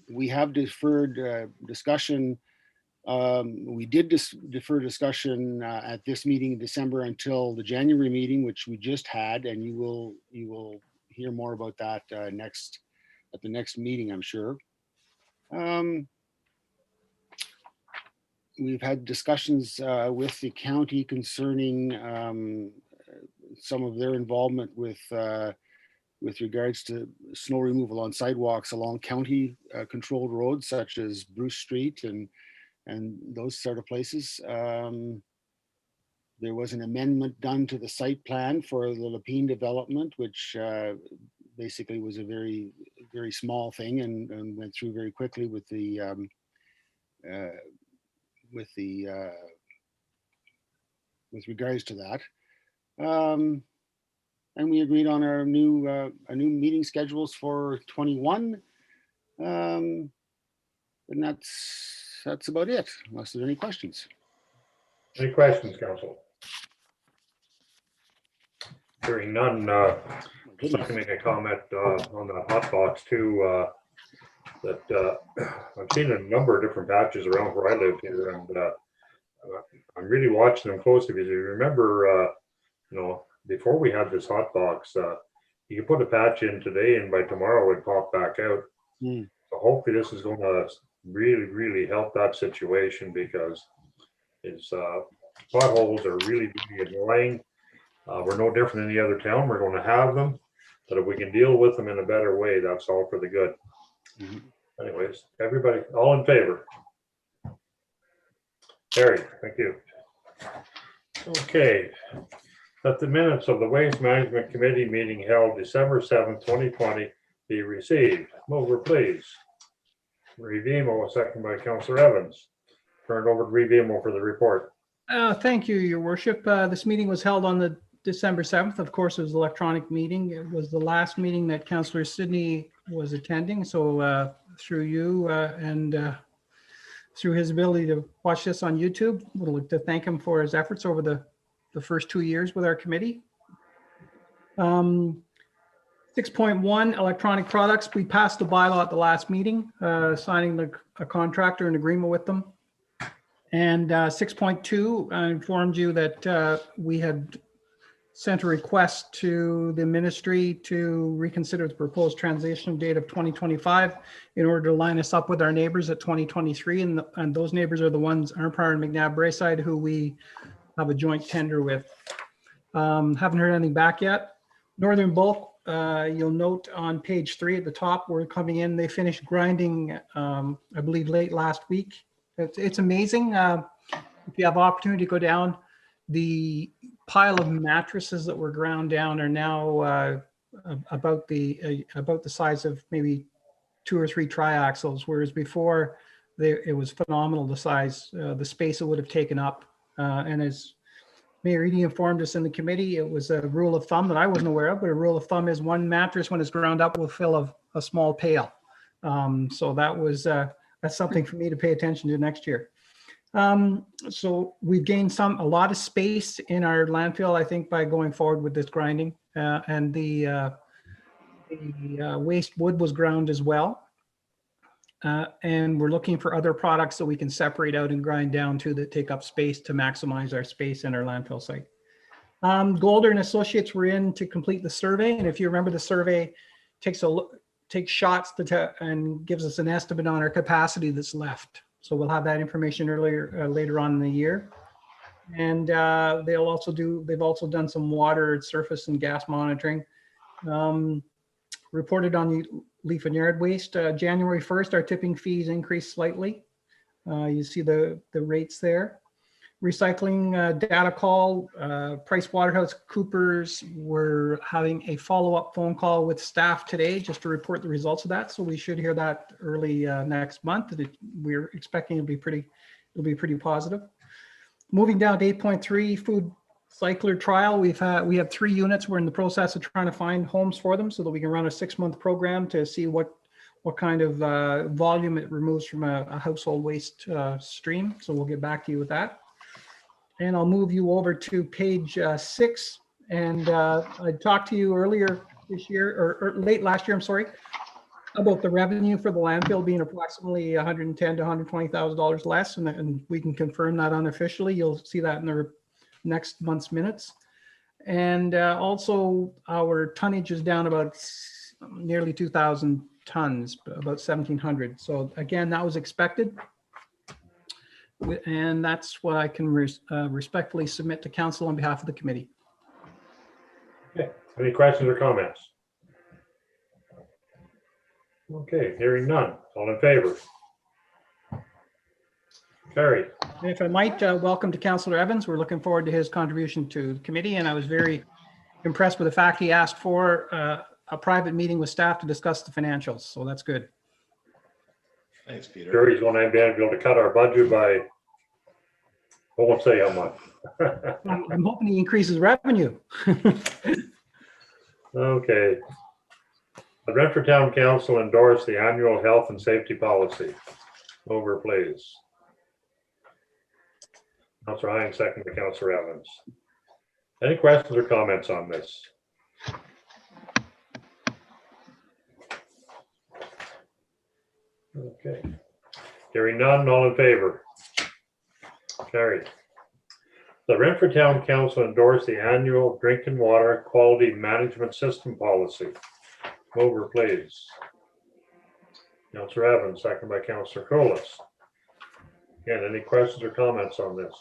We have deferred discussion. We did defer discussion at this meeting in December until the January meeting, which we just had, and you will hear more about that at the next meeting, I'm sure. We've had discussions with the county concerning some of their involvement with regards to snow removal on sidewalks along county controlled roads such as Bruce Street and those sort of places. There was an amendment done to the site plan for the Lapine development, which basically was a very very small thing and went through very quickly with the with regards to that. And we agreed on our new meeting schedules for 21. And that's about it, unless there's any questions. Any questions, council? Hearing none, just like to make a comment on the hot box too, that I've seen a number of different patches around where I live here, and I'm really watching them closely because you remember, before we had this hot box, you could put a patch in today and by tomorrow it would pop back out. Mm. So hopefully this is going to really, really help that situation, because it's potholes are really, really annoying. We're no different than any other town. We're going to have them, but if we can deal with them in a better way, that's all for the good. Mhm. Anyways, everybody, all in favor? Carried, thank you. Okay, that the minutes of the Waste Management Committee meeting held December 7th, 2020 be received. Mover, please. Revimo, second by Councillor Evans. Turn it over to Revimo for the report. Thank you, Your Worship. This meeting was held on the December 7th. Of course, it was an electronic meeting. It was the last meeting that Councillor Sidney was attending. So through you and through his ability to watch this on YouTube, we'd like to thank him for his efforts over the first 2 years with our committee. 6.1 electronic products. We passed the bylaw at the last meeting, signing a contractor and agreement with them. And 6.2, I informed you that we had sent a request to the ministry to reconsider the proposed transition date of 2025 in order to line us up with our neighbors at 2023. And those neighbors are the ones, Armpire and McNabb Braeside, who we have a joint tender with. Haven't heard anything back yet. Northern Bulk, you'll note on page 3 at the top, we're coming in. They finished grinding, I believe, late last week. It's amazing. If you have opportunity to go down, the pile of mattresses that were ground down are now about the size of maybe 2 or 3 triaxles, whereas before it was phenomenal, the size, the space it would have taken up. And as Mayor Eady informed us in the committee, it was a rule of thumb that I wasn't aware of, but a rule of thumb is one mattress when it's ground up will fill a small pail. So that's something for me to pay attention to next year. So we've gained a lot of space in our landfill, I think, by going forward with this grinding, and the waste wood was ground as well. And we're looking for other products that we can separate out and grind down to that take up space to maximize our space in our landfill site. Golder and Associates were in to complete the survey. And if you remember, the survey takes shots and gives us an estimate on our capacity that's left. So we'll have that information later on in the year. And they've also done some water, surface, and gas monitoring. Reported on the leaf and yard waste. January 1st, our tipping fees increased slightly. You see the rates there. Recycling data call, PricewaterhouseCoopers were having a follow-up phone call with staff today just to report the results of that. So we should hear that early next month. We're expecting it'll be pretty positive. Moving down to 8.3, food cycler trial. We have 3 units. We're in the process of trying to find homes for them so that we can run a 6-month program to see what kind of volume it removes from a household waste stream. So we'll get back to you with that. And I'll move you over to page 6. And I talked to you earlier this year, or late last year, I'm sorry, about the revenue for the landfill being approximately $110,000 to $120,000 less. And we can confirm that unofficially. You'll see that in the next month's minutes. And also our tonnage is down about nearly 2,000 tons, about 1,700. So again, that was expected. And that's what I can respectfully submit to council on behalf of the committee. Okay, any questions or comments? Okay, hearing none. All in favor? Carried. And if I might, welcome to Councillor Evans. We're looking forward to his contribution to the committee. And I was very impressed with the fact he asked for a private meeting with staff to discuss the financials. So that's good. Thanks, Peter. Sure, he's going to be able to cut our budget by, I won't say how much. I'm hoping he increases revenue. Okay. The Brentford Town Council endorsed the annual health and safety policy. Over, please. Councillor Hines, second to Councillor Evans. Any questions or comments on this? Okay. Hearing none, all in favor? Carried. The Brentford Town Council endorsed the annual drinking water quality management system policy. Over, please. Councillor Evans, second by Councillor Colas. Again, any questions or comments on this?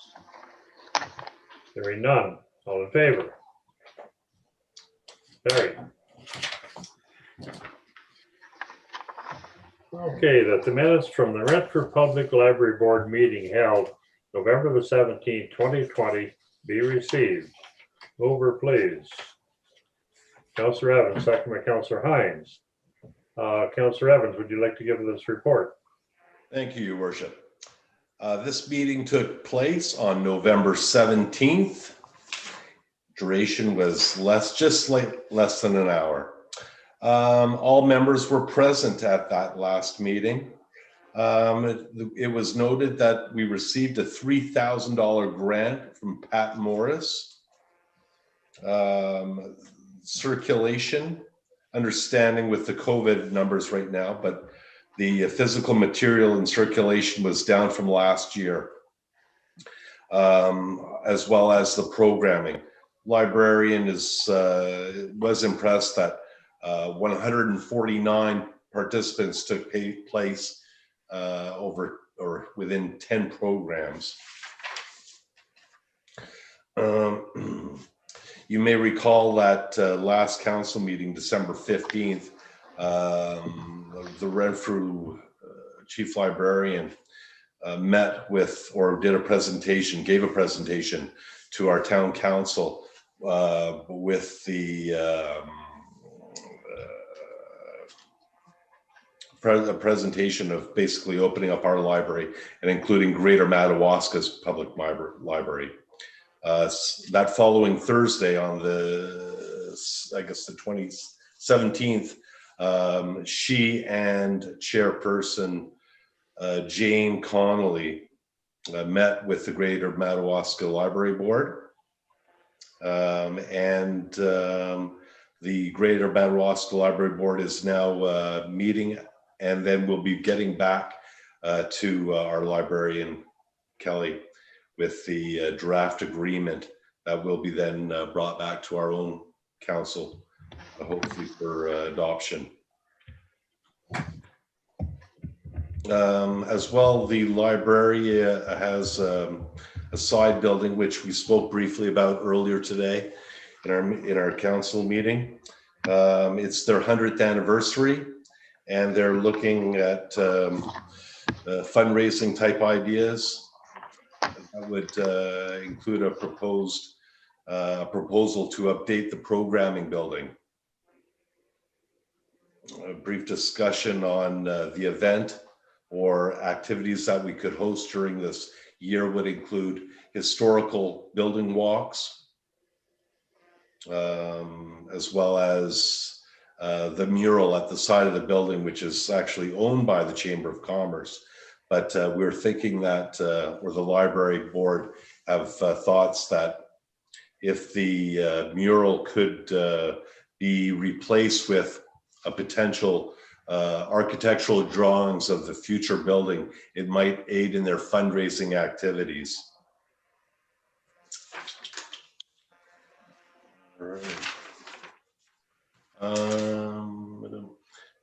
Hearing none, all in favor? Carried. Okay, that the minutes from the Brentford Public Library Board meeting held November the 17th, 2020 be received. Over, please. Councillor Evans, second by Councillor Hines. Councillor Evans, would you like to give this report? Thank you, Your Worship. This meeting took place on November 17th. Duration was less than an hour. All members were present at that last meeting. It was noted that we received a $3,000 grant from Pat Morris. Circulation, understanding with the COVID numbers right now, but the physical material in circulation was down from last year, as well as the programming. Librarian was impressed that 149 participants took place within 10 programs. You may recall that last council meeting, December 15th, the Renfrew chief librarian met with, or did a presentation, gave a presentation to our town council with the a presentation of basically opening up our library and including Greater Madawaska's public library. That following Thursday on the 17th, she and chairperson Jane Connolly met with the Greater Madawaska Library Board. The Greater Madawaska Library Board is now meeting, and then we'll be getting back to our librarian, Kelly, with the draft agreement that will be then brought back to our own council, hopefully for adoption. As well, the library has a side building, which we spoke briefly about earlier today in our council meeting. It's their 100th anniversary, and they're looking at fundraising type ideas. That would include a proposal to update the programming building. A brief discussion on the event or activities that we could host during this year would include historical building walks, as well as the mural at the side of the building, which is actually owned by the Chamber of Commerce. But we're thinking that, or the library board have thoughts that if the mural could be replaced with a potential architectural drawings of the future building, it might aid in their fundraising activities. All right.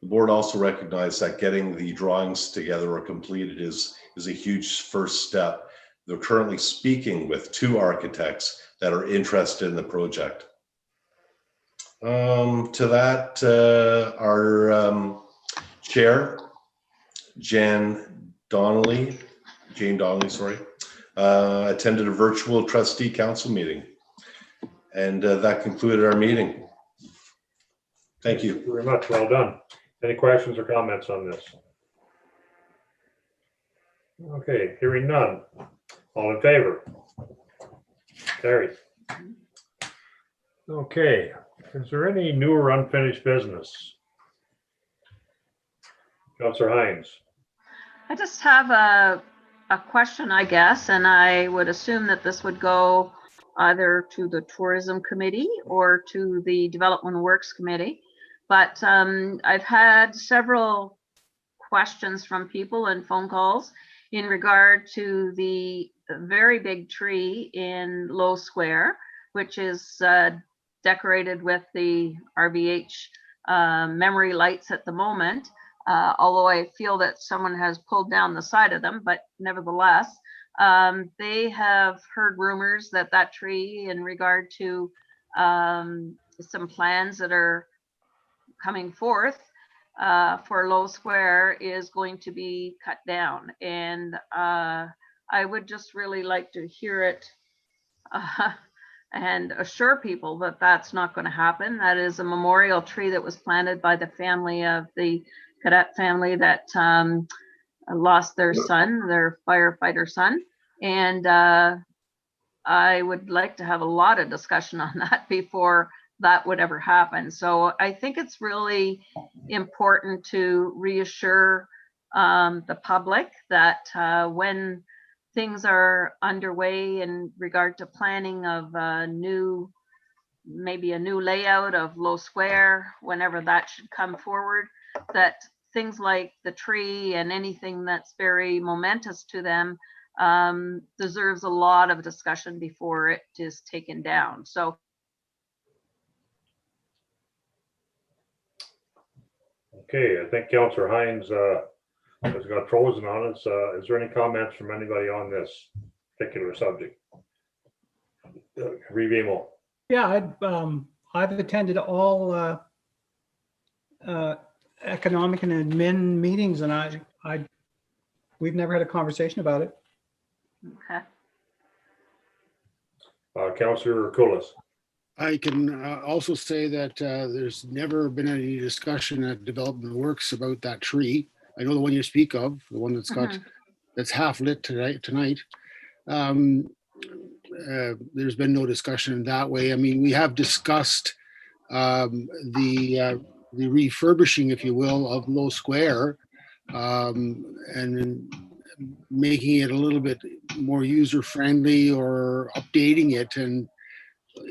The board also recognized that getting the drawings together or completed is a huge first step. They're currently speaking with 2 architects that are interested in the project. To that, our chair, Jane Donnelly, attended a virtual trustee council meeting. And that concluded our meeting. Thank Thank you. you very much. Well done. Any questions or comments on this? Okay, hearing none. All in favor? Carried. Okay, is there any new or unfinished business? Councillor Hines. I just have a question, I guess, and I would assume that this would go either to the Tourism Committee or to the Development Works Committee. But I've had several questions from people and phone calls in regard to the very big tree in Low Square, which is decorated with the RVH memory lights at the moment. Although I feel that someone has pulled down the side of them, but nevertheless, they have heard rumors that that tree, in regard to some plans that are coming forth for Low Square, is going to be cut down. And I would just really like to hear it and assure people that that's not going to happen. That is a memorial tree that was planted by the family of the cadet family that lost their son, their firefighter son. And I would like to have a lot of discussion on that before that would ever happen. So I think it's really important to reassure the public that when things are underway in regard to planning of maybe a new layout of Low Square, whenever that should come forward, that things like the tree and anything that's very momentous to them deserves a lot of discussion before it is taken down. So Okay, I think Councillor Hines has got frozen on us. Is there any comments from anybody on this particular subject? Revimo. Yeah, I've attended all economic and admin meetings, and we've never had a conversation about it. okay. Councillor Kulis. I can also say that there's never been any discussion at Development Works about that tree. I know the one you speak of, the one that's got that's half lit tonight. There's been no discussion in that way. I mean, we have discussed the refurbishing, if you will, of Low Square, and making it a little bit more user friendly or updating it. And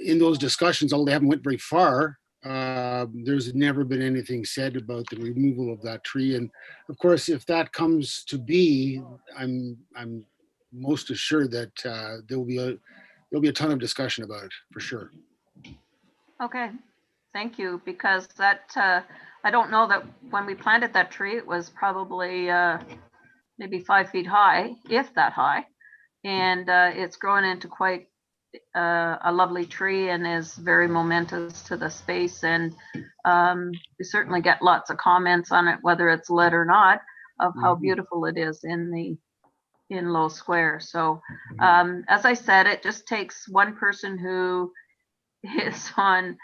in those discussions, although they haven't went very far, there's never been anything said about the removal of that tree. And of course, if that comes to be, I'm most assured that there'll be a ton of discussion about it for sure. Okay, thank you, because that I don't know that when we planted that tree, it was probably maybe 5 feet high, if that high, and it's grown into quite a lovely tree and is very momentous to the space. And we certainly get lots of comments on it, whether it's lit or not, of how beautiful it is in Low Square. So as I said, it just takes one person who is on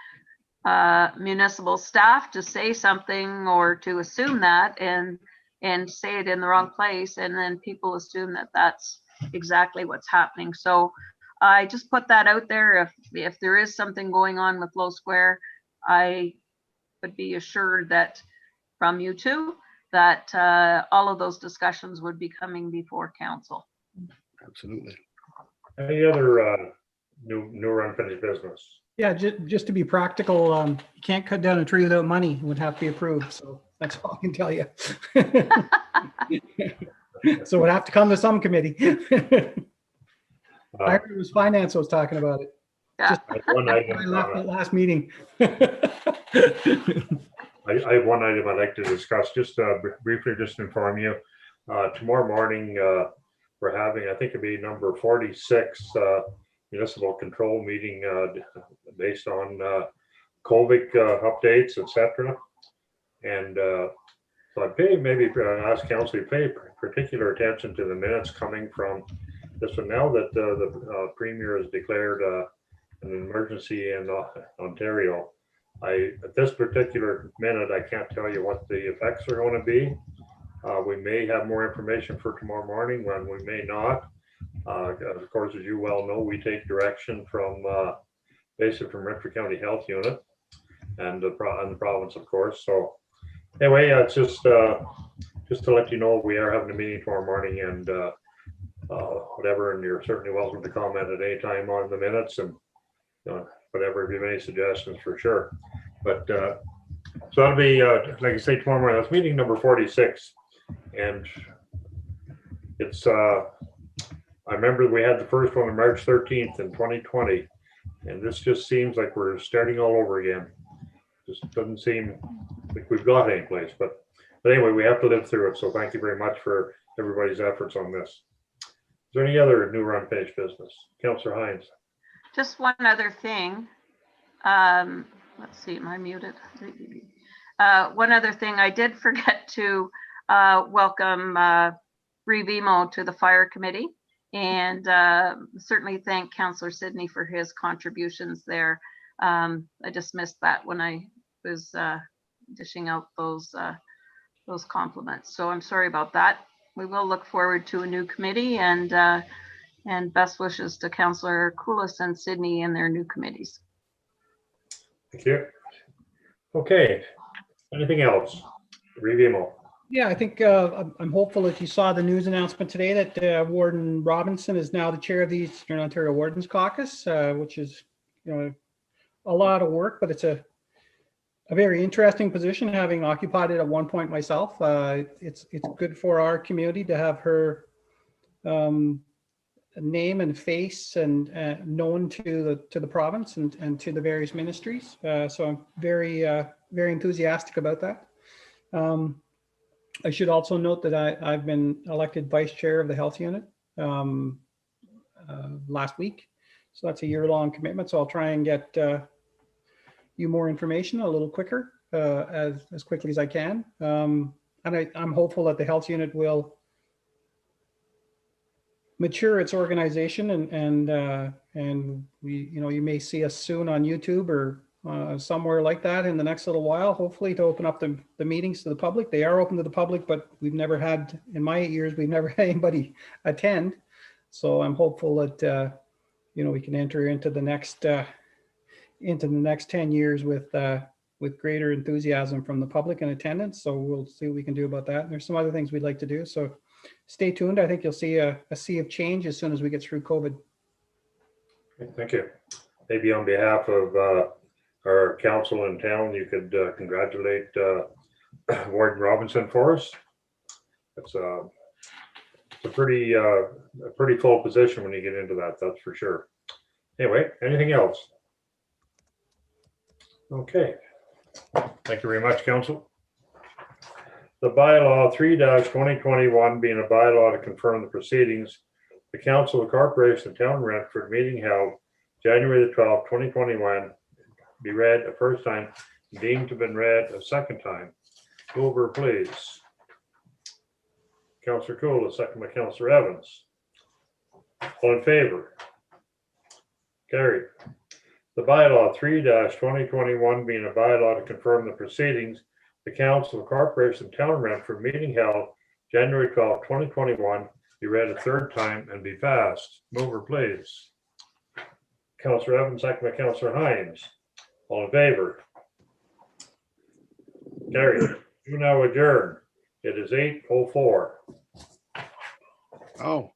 municipal staff to say something or to assume that and say it in the wrong place, and then people assume that that's exactly what's happening. So I just put that out there. If there is something going on with Low Square, I would be assured that from you two that all of those discussions would be coming before council. Absolutely. Any other new or unfinished business? Yeah, just to be practical, you can't cut down a tree without money. It would have to be approved. So that's all I can tell you. So it would have to come to some committee. I heard it was finance I was talking about it. Yeah. Just One item, I left at last meeting. I have one item I'd like to discuss, just briefly, just to inform you. Tomorrow morning, we're having, I think it'd be number 46 municipal control meeting based on COVID updates, etc. And so I'd maybe ask council to pay particular attention to the minutes coming from this one. Now that the Premier has declared an emergency in Ontario, At this particular minute, I can't tell you what the effects are going to be. We may have more information for tomorrow morning, when we may not. Of course, as you well know, we take direction from basically from Renfrew County Health Unit and the province, of course. So anyway, it's just to let you know, we are having a meeting tomorrow morning, and whatever, and you're certainly welcome to comment at any time on the minutes and whatever, if you have any suggestions, for sure. But so that'll be, like I say, tomorrow morning. That's meeting number 46. And it's, I remember we had the first one on March 13th in 2020. And this just seems like we're starting all over again. Just doesn't seem like we've got any place. But anyway, we have to live through it. So thank you very much for everybody's efforts on this. Is there any other new or unfinished business? Councillor Hines. Just one other thing. Let's see, am I muted? One other thing, I did forget to welcome Revimo to the fire committee, and certainly thank Councillor Sidney for his contributions there. I just missed that when I was dishing out those compliments. So I'm sorry about that. We will look forward to a new committee, and best wishes to Councillor Koulis and Sidney in their new committees. Thank you. Okay. Anything else? Revimo. Yeah, I think I'm hopeful that you saw the news announcement today that Warden Robinson is now the chair of the Eastern Ontario Wardens Caucus, which is, a lot of work, but it's a very interesting position, having occupied it at one point myself. It's good for our community to have her name and face and known to the province and to the various ministries. So I'm very enthusiastic about that. I should also note that I've been elected vice chair of the health unit last week. So that's a year-long commitment. So I'll try and get you more information a little quicker, as quickly as I can. And I'm hopeful that the health unit will mature its organization, and we, you may see us soon on YouTube or somewhere like that in the next little while, hopefully, to open up the meetings to the public. They are open to the public, but we've never had, in my 8 years, we've never had anybody attend. So I'm hopeful that we can enter into the next 10 years with greater enthusiasm from the public and attendance. So we'll see what we can do about that. And there's some other things we'd like to do. So stay tuned. I think you'll see a sea of change as soon as we get through COVID. Okay, thank you. Maybe on behalf of our council in town, you could congratulate Warden Robinson for us. It's a pretty full position when you get into that, that's for sure. Anyway, anything else? Okay. Thank you very much, council. The bylaw 3-2021 being a bylaw to confirm the proceedings, the Council of Corporation of Town Renfrew meeting held January the 12th, 2021, be read a first time, deemed to have been read a second time. Over, please. Councillor Cool, second by Councillor Evans. All in favor? Carried. The bylaw 3-2021 being a bylaw to confirm the proceedings, the Council of Corporation of Town Renfrew meeting held January 12, 2021, be read a third time and be passed. Mover, please. Councillor Evans, second by Councillor Hines. All in favor? Carried. You now adjourn. It is 8:04. Oh.